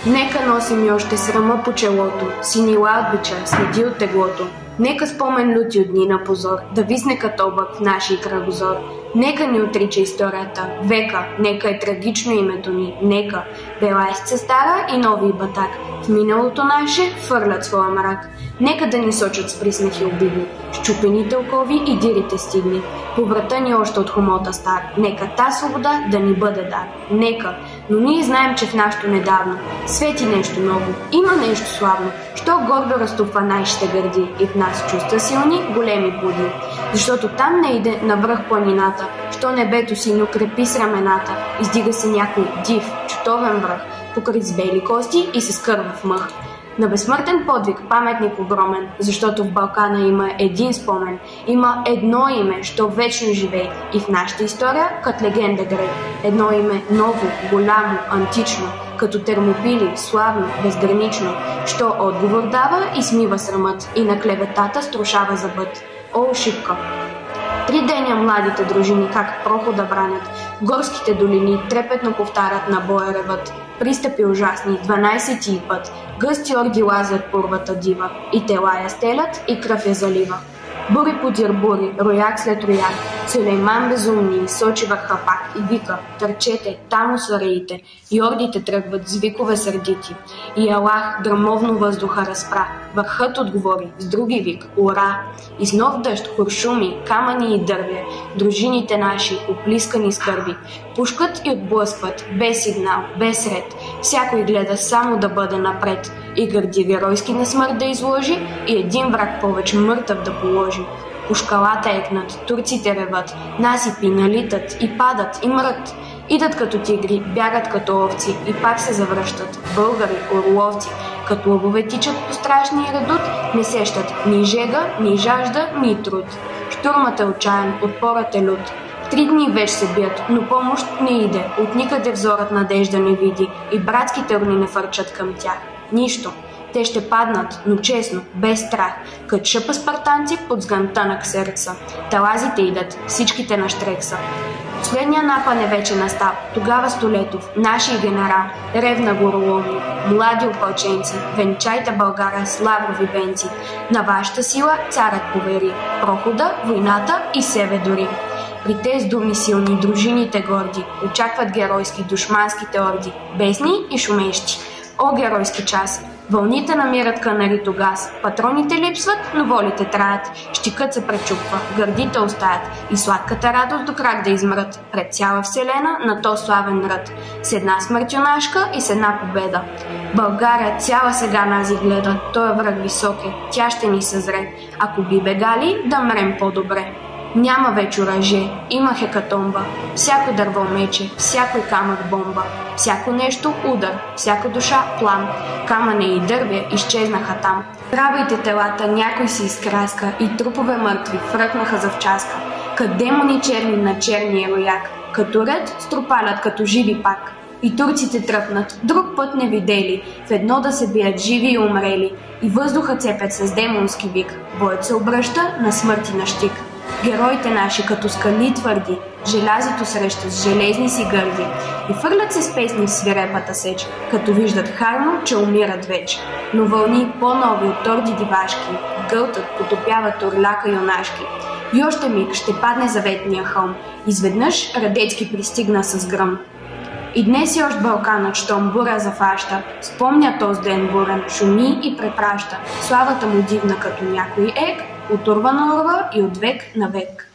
Нека носим и още срама по челото, синила от бича, следи от теглото. Нека спомен люти от дни на позор, да висне като облак в нашия кръгозор. Нека ни отрича историята, века, нека е трагично името ни, нека. Белайсца стара и нови батак, в миналото наше фърлят своя мрак. Нека да ни сочат с присмехи обидни, щупените окови и дирите стигни. По врата ни още от хомота стар, нека та свобода да ни бъде дар. Нека, но ние знаем, че в нашето недавно свети нещо ново, има нещо славно, що гордо разтупва нашите гърди и в нас чувства силни, големи плоди. Защото там не иде навръх планината, що небето синьо крепи с рамената, издига се някой див, чутовен връх, покрит с бели кости и с кървав мъх. На безсмъртен подвиг паметник огромен, защото в Балкана има един спомен, има едно име, що вечно живее и в нашата история като легенда грее. Едно име ново, голямо, антично, като Термопили, славно, безгранично, що отговор дава и смива срамът и на клеветата струшава зъбът. О, шипка! 3 деня младите дружини как прохода бранят, горските долини трепетно повтарят на боя ревът. Пристъпи ужасни, 12 път, гъсти орди лазят пурвата дива, и тела я стелят, и кръв я залива. Бури подир бури, рояк след рояк, Сулейман безумни сочи върха пак и вика: търчете, там усвареите, и ордите тръгват с викове сърдити. И Аллах грамовно въздуха разпра, върхът отговори с други вик: ура! И с нов дъжд, куршуми, камъни и дърве, дружините наши, оплискани с кърви, пушкат и отблъскват, без сигнал, без ред, всякой гледа само да бъде напред, и гърди геройски на смърт да изложи, и един враг повече мъртъв да положи. По шкалата екнат, турците реват, насипи налитат и падат и мрът. Идат като тигри, бягат като овци и пак се завръщат. Българи, орловци, като лъвове тичат по страшния редут, не сещат ни жега, ни жажда, ни труд. Штурмът е отчаян, отпорът е лют. 3 дни вече се бият, но помощ не иде, от никъде взорът надежда не види и братските урни не фърчат към тях. Нищо. Те ще паднат, но честно, без страх, като шъпа спартанци под сгънтънък сърца. Талазите идат, всичките на штрекса. Последния напън е вече настал. Тогава Столетов, нашия генерал, ревна гороломно: млади опълченци, венчайте България с лаврови венци. На вашата сила царът повери прохода, войната и себе дори. При тези думи силни дружините горди очакват геройски душманските орди, бесни и шумещи. О, геройски час! Вълните намират канарито газ, патроните липсват, но волите траят, щикът се пречупва, гърдите остаят и сладката радост до крак да измрат пред цяла вселена на то славен ръд, с една смъртюнашка и с една победа. България цяла сега нази гледа, той е враг висок е, тя ще ни съзре, ако би бегали, да мрем по-добре. Няма вече оръжие, има хекатомба, всяко дърво мече, всякой камък бомба, всяко нещо удар, всяка душа плам, камъне и дърве изчезнаха там. Трабайте телата, някой си изкраска и трупове мъртви фръкнаха за вчаска, кът демони черни на черния рояк, като ред струпалят като живи пак. И турците тръпнат, друг път не видели, в едно да се бият живи и умрели, и въздуха цепят с демонски вик, боят се обръща на смърт и на щик. Героите наши като скали твърди, желязото среща с железни си гърди и фърлят се с песни в свирепата сеч, като виждат харно, че умират вече. Но вълни по-нови от орди дивашки гълтат, потопяват орляка юнашки. И още миг ще падне заветния хълм, изведнъж Радецки пристигна с гръм. И днес и още Балканът, щом буря зафаща, спомня този ден бурен, шуми и препраща, славата му дивна като някой ек, от урва на урва и от век на век.